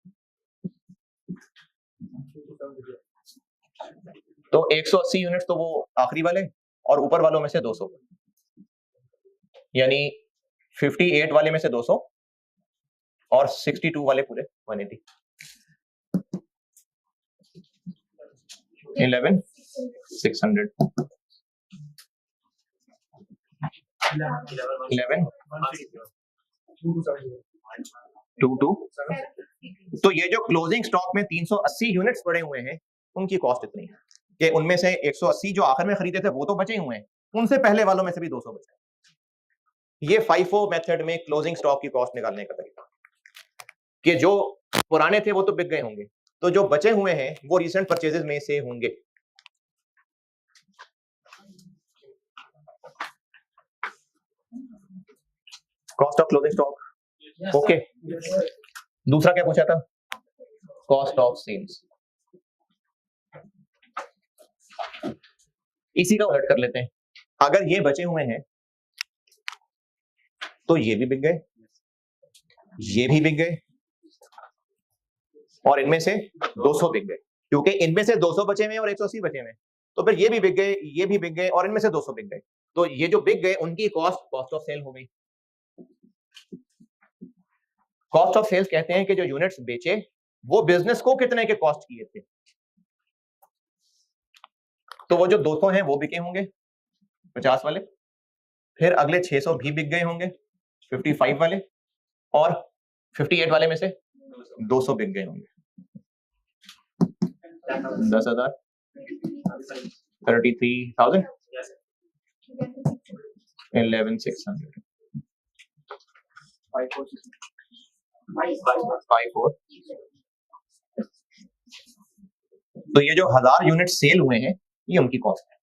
तो 180 यूनिट्स तो वो आखिरी वाले, और ऊपर वालों में से 200, यानी 58 वाले में से 200 और 62 वाले पूरे 180। 11,600 11 22। तो ये जो क्लोजिंग स्टॉक में 380 यूनिट्स पड़े हुए हैं उनकी कॉस्ट इतनी है कि उनमें से 180 जो आखिर में खरीदे थे वो तो बचे हुए हैं, उनसे पहले वालों में से भी 200 बचे। ये FIFO मेथड में क्लोजिंग स्टॉक की कॉस्ट निकालने का तरीका कि जो पुराने थे वो तो बिक गए होंगे, तो जो बचे हुए हैं वो रिसेंट परचेजेस में से होंगे। Cost of closing stock okay. दूसरा क्या पूछा था? Cost of sales. इसी का उलट कर लेते हैं। अगर ये बचे हुए हैं तो ये भी बिक गए, ये भी बिक गए और इनमें से 200 बिक गए, क्योंकि इनमें से 200 बचे हुए और 180 बचे हुए, तो फिर ये भी बिक गए, ये भी बिक गए और इनमें से 200 बिक गए। तो ये जो बिक गए उनकी कॉस्ट ऑफ सेल हो गई। कॉस्ट ऑफ सेल्स कहते हैं कि जो यूनिट्स बेचे वो बिजनेस को कितने के कॉस्ट किए थे। तो वो जो 200 हैं वो बिके होंगे 50 वाले, फिर अगले 600 भी बिक गए होंगे 55 वाले, और 58 वाले में से 200 बिक गए होंगे 10,000 33,000 11,600 5,4। तो ये जो 1000 यूनिट सेल हुए हैं ये उनकी कॉस्ट है।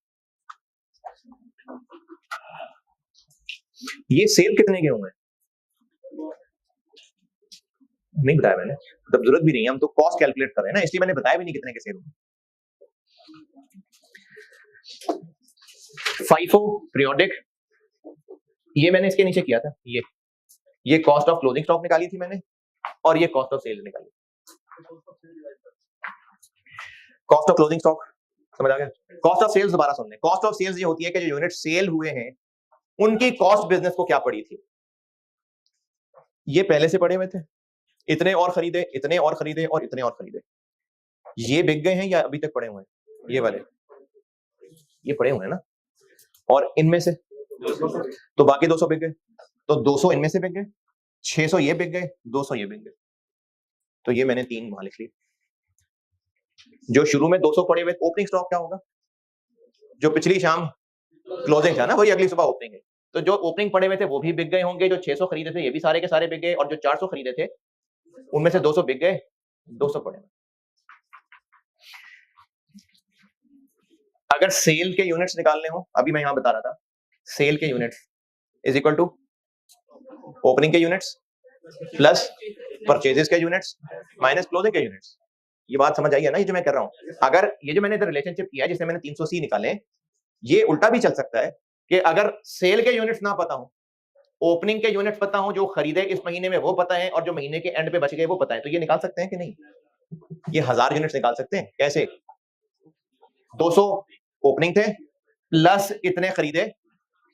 ये सेल कितने के हुए नहीं बताया मैंने, तब जरूरत भी नहीं है, हम तो कॉस्ट कैलकुलेट कर रहे हैं ना, इसलिए मैंने बताया भी नहीं कितने के सेल हुए। FIFO पीरियोडिक, ये मैंने इसके नीचे किया था, ये कॉस्ट ऑफ क्लोजिंग स्टॉक निकाली थी मैंने और ये कॉस्ट ऑफ सेल्स निकाली। कॉस्ट ऑफ क्लोजिंग स्टॉक समझ आ गया? कॉस्ट ऑफ सेल्स दोबारा सुन लें। कॉस्ट ऑफ सेल्स ये होती है कि जो यूनिट सेल हुए हैं उनकी कॉस्ट बिजनेस को क्या पड़ी थी। ये पहले से पड़े हुए थे, इतने और खरीदे, इतने और खरीदे और इतने और खरीदे। ये बिक गए हैं या अभी तक पड़े हुए हैं? ये वाले ये पड़े हुए हैं ना, और इनमें से तो बाकी 200 बिक गए, तो 200 इनमें से बिक गए, 600 ये बिक गए, 200 ये बिक गए। तो ये मैंने 3 वहां लिख लिए। जो शुरू में 200 पड़े हुए ओपनिंग स्टॉक क्या होगा? जो पिछली शाम क्लोजिंग था ना वही अगली सुबह ओपनिंग है। तो जो ओपनिंग पड़े हुए थे वो भी बिक गए होंगे, जो 600 खरीदे थे ये भी सारे के सारे बिक गए, और जो 400 खरीदे थे उनमें से 200 बिक गए, 200 पड़े हुए। अगर सेल के यूनिट्स निकालने हो, अभी मैं यहां बता रहा था, सेल के units is equal to opening के यूनिट्स प्लस परचेजेस के यूनिट्स माइनस क्लोजिंग के यूनिट्स। ये बात समझ आई है ना, ये जो मैं कर रहा हूं। अगर ये जो मैंने इधर रिलेशनशिप किया है जिसमें मैंने 300C निकाले, ये उल्टा भी चल सकता है कि अगर सेल के यूनिट्स ना पता हो, ओपनिंग के यूनिट्स पता हो, जो खरीदे इस महीने में वो पता है, और जो महीने के एंड पे बच गए वो पता है, तो ये निकाल सकते हैं कि नहीं? ये 1000 यूनिट्स निकाल सकते हैं। कैसे? 200 ओपनिंग थे प्लस इतने खरीदे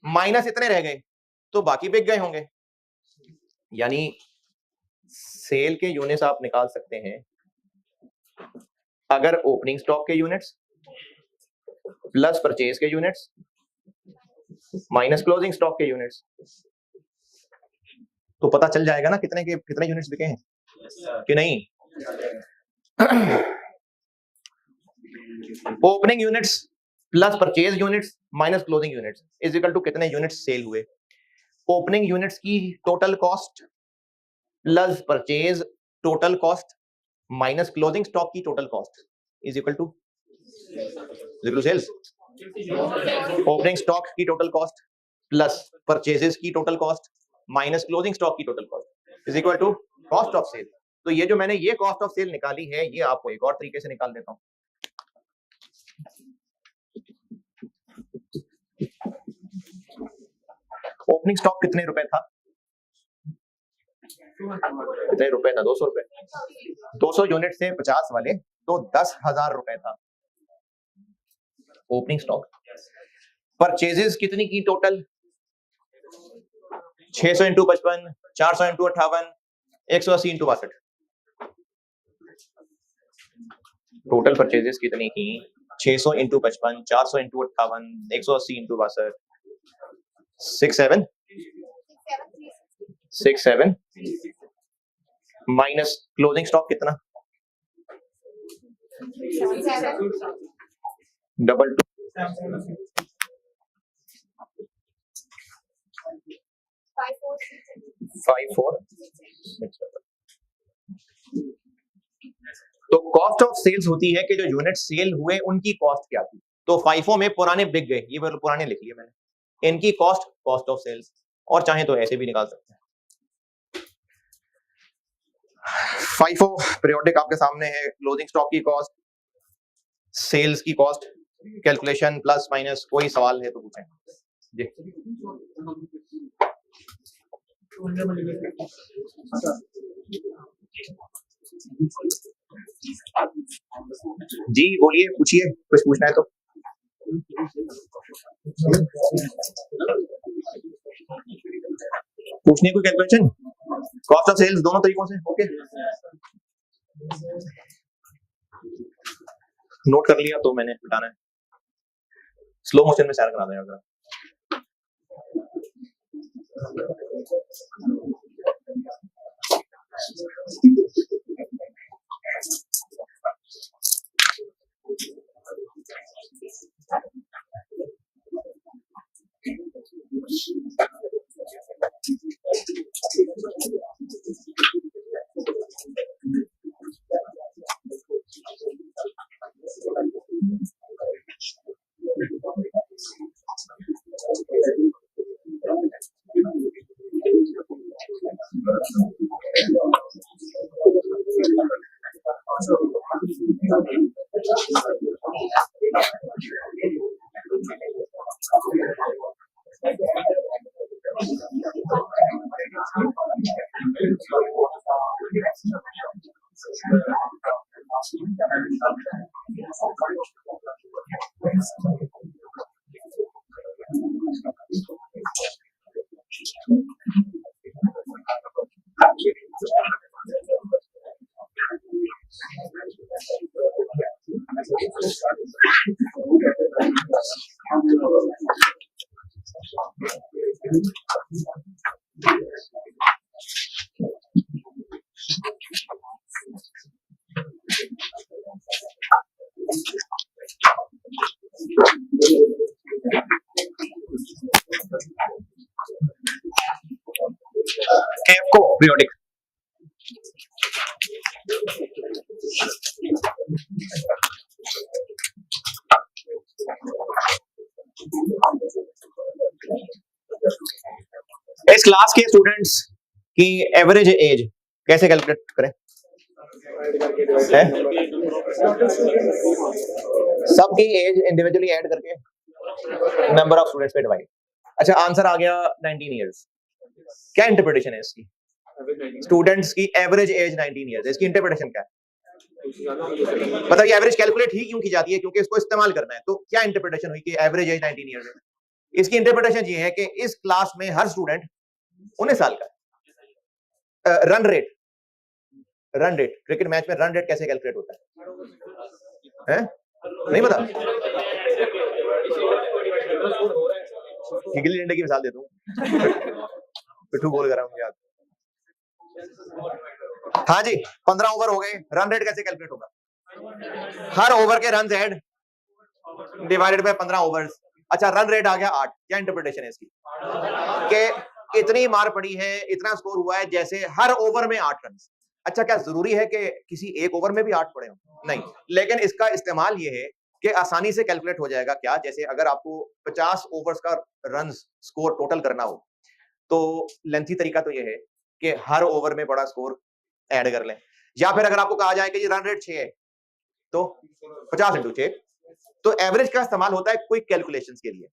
माइनस इतने रह गए, तो बाकी बिक गए होंगे। यानी सेल के यूनिट्स आप निकाल सकते हैं अगर ओपनिंग स्टॉक के यूनिट्स प्लस परचेज के यूनिट्स माइनस क्लोजिंग स्टॉक के यूनिट्स, तो पता चल जाएगा ना कितने यूनिट्स बिके हैं कि नहीं। Opening units plus purchase units minus closing units is equal to कितने यूनिट्स सेल हुए। ओपनिंग यूनिट्स की total cost plus purchase total cost minus closing stock की total cost is equal to sales. Opening stock की total cost plus purchases की total cost minus closing stock की total cost is equal to cost of sale. तो ये जो मैंने ये cost of cell निकाली है, ये आपको एक और तरीके से निकाल देता हूं। ओपनिंग स्टॉक कितने रुपए था? कितने रुपए था? 200 रुपए। 200 यूनिट से 50 वाले, तो 10,000 रुपए था ओपनिंग स्टॉक। परचेजेस कितनी की total? 600 into 55, 400 into 58, 180 into 62। Total purchases कितनी की? 600 into 55, 400 into 58, 180 into 62, 67 minus closing stock कितना? 225467। तो कॉस्ट ऑफ सेल्स होती है कि जो यूनिट सेल हुए उनकी कॉस्ट क्या थी। तो फाइफो में पुराने बिक गए, ये पुराने लिख लिए मैंने, इनकी कॉस्ट कॉस्ट ऑफ सेल्स, और चाहे तो ऐसे भी निकाल सकते हैं। फाइफो पीरियोडिक आपके सामने है, क्लोजिंग स्टॉक की कॉस्ट, सेल्स की कॉस्ट, कैलकुलेशन प्लस माइनस। कोई सवाल है तो पूछें जी। जी बोलिए, पूछिए, कुछ पूछना है तो। पूछने कोई कैलकुलेशन, कॉस्ट ऑफ सेल्स दोनों तरीकों से। ओके, नोट कर लिया तो मैंने बताना है, स्लो मोशन में शेयर करा दें अगर। एफ को पीरियोडिक, इस क्लास के स्टूडेंट्स की एवरेज एज कैसे कैलकुलेट करें? सबकी एज इंडिविजुअली ऐड करके नंबर ऑफ स्टूडेंट्स पे डिवाइड। अच्छा, आंसर आ गया 19 इयर्स। क्या इंटरप्रिटेशन है इसकी? स्टूडेंट्स की एवरेज एज 19 इयर्स, इसकी इंटरप्रिटेशन क्या है? मतलब ये एवरेज कैलकुलेट ही क्यों की जाती है? क्योंकि इसको इस्तेमाल करना है। तो क्या इंटरप्रिटेशन हुई कि एवरेज एज 19 इयर्स है? इसकी इंटरप्रिटेशन ये है कि इस क्लास में हर स्टूडेंट 19 साल का है। रन रेट, क्रिकेट मैच में रन रेट कैसे कैलकुलेट होता है? नहीं पता? गिल्ली डंडे की मिसाल देता हूँ, पिट्ठू गोल कर रहा हूँ याद। हाँ जी, 15 ओवर हो गए, रन रेट कैसे कैलकुलेट होगा? हर ओवर के run head divided by 15 overs. अच्छा, रन रेट आ गया 8। क्या इंटरप्रिटेशन है इसकी? कि इतनी मार पड़ी है, इतना स्कोर हुआ है, जैसे हर ओवर में 8 रन। अच्छा, क्या जरूरी है कि किसी एक ओवर में भी 8 पड़े हो? नहीं, लेकिन इसका इस्तेमाल ये है कि आसानी से कैलकुलेट हो जाएगा। क्या? जैसे अगर आपको 50 ओवर्स का रन स्कोर टोटल करना हो, तो लेंथी तरीका तो ये है कि हर ओवर में बड़ा स्कोर ऐड कर लें, या फिर अगर आपको कहा जाए कि ये रन रेट 6 है तो 50 इंटू 6। तो एवरेज का इस्तेमाल होता है क्विक कैलकुलेशंस के लिए।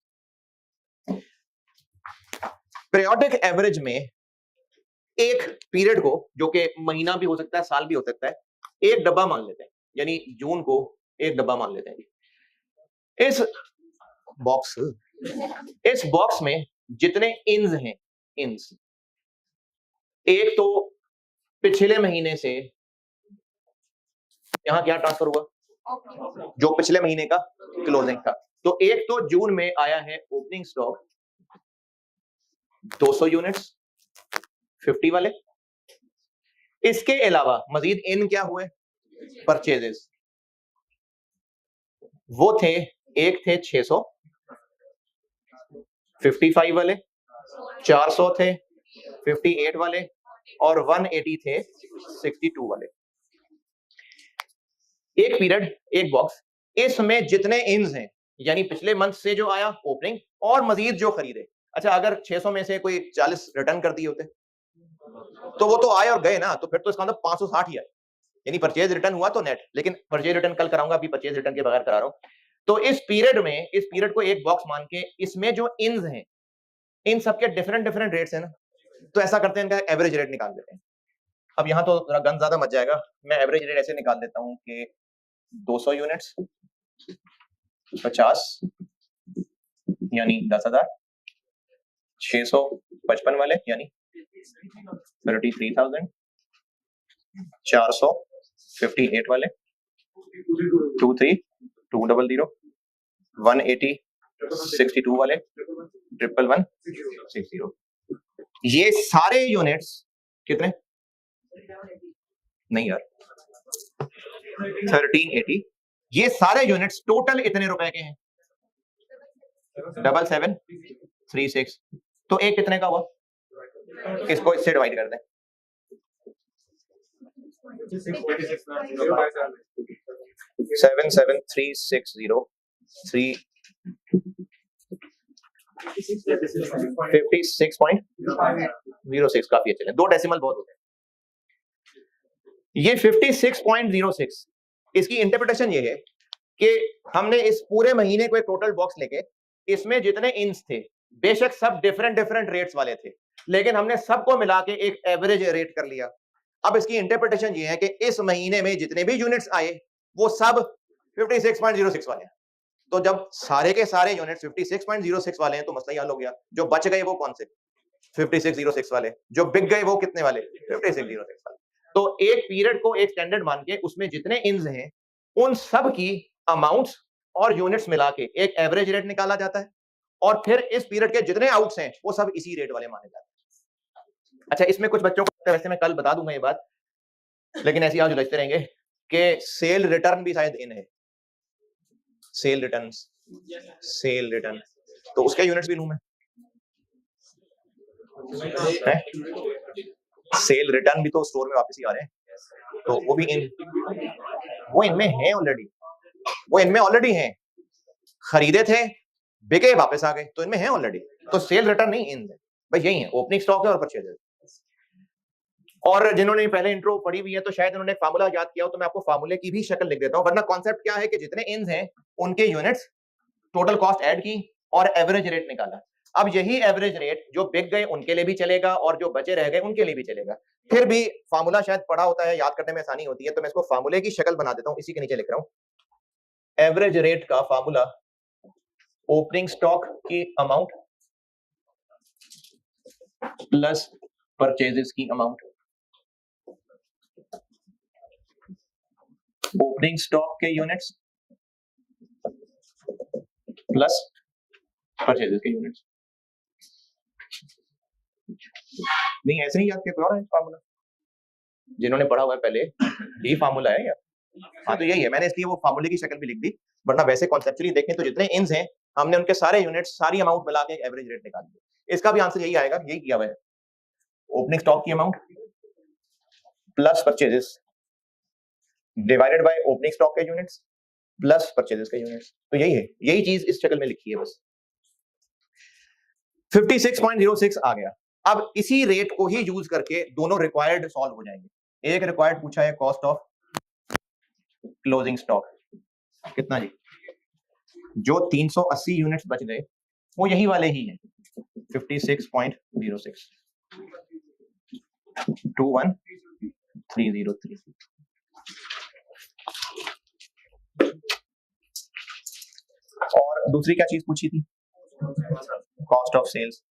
पीरियोडिक एवरेज में एक पीरियड को, जो कि महीना भी हो सकता है, साल भी हो सकता है, एक डब्बा मान लेते हैं, यानी जून को एक डब्बा मान लेते हैं। इस बॉक्स इस बॉक्स में जितने इन्स हैं, इन्स, एक तो पिछले महीने से यहां क्या ट्रांसफर हुआ, जो पिछले महीने का क्लोजिंग था, तो एक तो जून में आया है ओपनिंग स्टॉक 200 यूनिट्स 50 वाले। इसके अलावा मजीद इन क्या हुए, परचेजेस, वो थे, एक थे 600 55 वाले, 400 थे 58 वाले, और 180 थे 62 वाले। एक पीरियड, एक बॉक्स, इसमें जितने इन्स हैं, यानी पिछले मंथ से जो आया ओपनिंग और मजीद जो खरीदे। अच्छा, अगर 600 में से कोई 40 रिटर्न कर दिए होते तो वो तो आए और गए ना, तो फिर तो इसका मतलब 560 ही आए, यानी परचेज रिटर्न हुआ तो नेट। लेकिन परचेज रिटर्न कल कराऊंगा, अभी परचेज रिटर्न के बगैर करा रहा हूं। तो इस पीरियड में, इस पीरियड को एक बॉक्स मान के, इसमें जो इन्स हैं, इन सबके डिफरेंट डिफरेंट रेट्स हैं ना, तो ऐसा करते हैं, इनका एवरेज रेट निकाल देते हैं। अब यहां तो जरा गन ज्यादा मच जाएगा, मैं एवरेज रेट ऐसे निकाल देता हूं कि 200 यूनिट्स 50 यानी 10,000, 655 वाले यानी 33,000, 458 वाले 23,200, 180 62 वाले 11160। ये सारे यूनिट्स कितने, नहीं यार, 1380, ये सारे यूनिट्स टोटल इतने रुपए के हैं, 7736। तो एक कितने का हुआ, इसको इससे डिवाइड कर दें, 77360 56.06, काफी अच्छे, 2 डेसिमल बहुत होते हैं। ये 56.06, इसकी इंटरप्रिटेशन ये है कि हमने इस पूरे महीने को एक टोटल बॉक्स लेके, इसमें जितने इंच थे, बेशक सब डिफरेंट डिफरेंट रेट्स वाले थे, लेकिन हमने सबको मिला के एक एवरेज रेट कर लिया। अब इसकी इंटरप्रिटेशन ये है कि इस महीने में जितने भी यूनिट्स आए वो सब 56.06 वाले हैं। तो जब सारे के सारे यूनिट्स 56.06 वाले हैं तो मसला ही हल हो गया। जो बच गए वो कौन से, 5606 वाले। जो बिक गए वो कितने वाले, 5606 वाले। तो एक पीरियड को एक स्टैंडर्ड मान के उसमें जितने इन्स हैं उन सब की अमाउंट्स और यूनिट्स मिला के एक एवरेज रेट निकाला जाता है, और फिर इस पीरियड के जितने आउट्स हैं वो सब इसी रेट वाले माने जाते हैं। अच्छा, इसमें कुछ बच्चों को, वैसे मैं कल बता दूंगा ये बात, लेकिन ऐसे आज उलझते रहेंगे कि सेल रिटर्न भी शायद इन है, सेल रिटर्न, सेल रिटर्न, तो उसके यूनिट्स भी लूं मैं, सेल रिटर्न भी तो स्टोर में वापस ही आ रहे हैं, तो वो भी इन, वो इनमें है ऑलरेडी, वो इनमें ऑलरेडी हैं, खरीदे थे, बिके, वापस आ गए, तो इनमें है ऑलरेडी। तो सेल रिटर्न नहीं, इन है भाई, यही है, ओपनिंग स्टॉक है और परचेज। और जिन्होंने पहले इंट्रो पढ़ी हुई है तो शायद उन्होंने फार्मूला याद किया हो, तो मैं आपको फार्मूले की भी शक्ल लिख देता हूं। वरना कॉन्सेप्ट क्या है कि जितने इन्स हैं उनके यूनिट्स, टोटल कॉस्ट ऐड की और एवरेज रेट निकाला। अब यही एवरेज रेट जो बिक गए उनके लिए भी चलेगा और जो बचे रह गए उनके लिए भी चलेगा। फिर भी फार्मूला शायद पढ़ा होता है, याद करने में आसानी होती है, तो मैं इसको फार्मूले की शक्ल बना देता हूं, इसी के नीचे लिख रहा हूं। एवरेज रेट का फार्मूला, ओपनिंग स्टॉक की अमाउंट प्लस परचेजेस की अमाउंट, ओपनिंग स्टॉक के यूनिट्स प्लस परचेजेस के यूनिट्स। नहीं, ऐसे नहीं याद किया, और है फार्मूला, जिन्होंने पढ़ा हुआ है पहले, यही फार्मूला है यार। हाँ, तो यही है, मैंने इसलिए वो फार्मूले की शक्ल भी लिख दी। वरना वैसे कॉन्सेप्चुअली देखें तो जितने इन्स हैं हमने उनके सारे यूनिट्स, सारी अमाउंट मिला के एवरेज रेट निकाल दिया। इसका भी आंसर यही आएगा, यही किया हुआ है, ओपनिंग स्टॉक की amount plus purchases divided by opening stock के यूनिट्स प्लस परचेजेस के यूनिट्स। तो यही है, यही चीज इस शक्ल में लिखी है बस। 56.06 आ गया। अब इसी रेट को ही यूज करके दोनों रिक्वायर्ड सॉल्व हो जाएंगे। एक रिक्वायर्ड पूछा है कॉस्ट ऑफ क्लोजिंग स्टॉक, कितना जी, जो 380 यूनिट्स बच गए वो यही वाले ही हैं, 56.06 21303। और दूसरी क्या चीज पूछी थी, कॉस्ट ऑफ सेल्स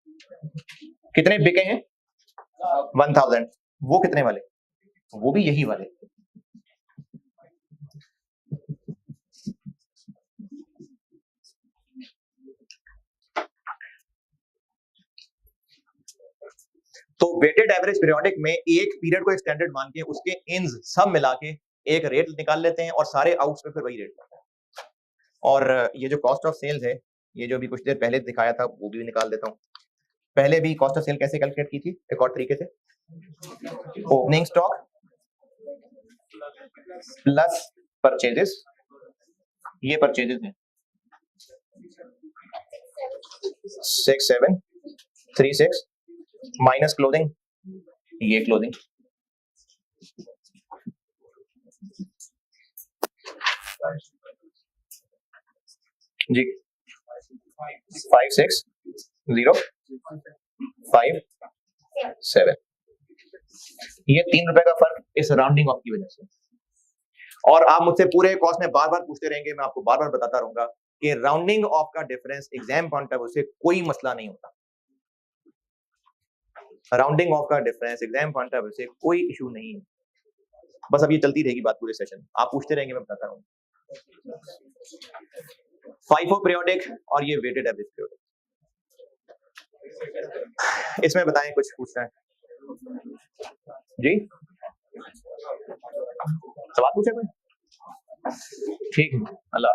कितने बिके हैं 1000, वो कितने वाले, वो भी यही वाले। तो वेटेड एवरेज पीरियोडिक में एक पीरियड को स्टैंडर्ड मान के उसके इन्स सब मिला के एक रेट निकाल लेते हैं और सारे आउट्स पे फिर वही रेट लगता है। और ये जो कॉस्ट ऑफ सेल्स है, ये जो अभी कुछ देर पहले दिखाया था वो भी निकाल देता हूँ। पहले भी कॉस्ट ऑफ सेल कैसे कैलकुलेट की थी एक और तरीके से, ओपनिंग स्टॉक प्लस परचेजेस, ये परचेजेस हैं 6736 माइनस क्लोथिंग, ये क्लोथिंग, जी 5605 ये 3 रुपए का फर्क इस राउंडिंग ऑफ की वजह से। और आप मुझसे पूरे कॉस्ट में बार बार पूछते रहेंगे, मैं आपको बार बार बताता रहूंगा कि राउंडिंग ऑफ का difference exam point of view से कोई मसला नहीं होता। राउंडिंग ऑफ का difference exam point of view से कोई इशू नहीं है। बस अब ये चलती रहेगी बात पूरे सेशन, आप पूछते रहेंगे, मैं बताता रहूंगा। FIFO पीरियोडिक और ये वेटेड एवरेज पीरियोडिक, इसमें बताएं कुछ पूछना है जी, सवाल पूछे कोई? ठीक है, अल्लाह।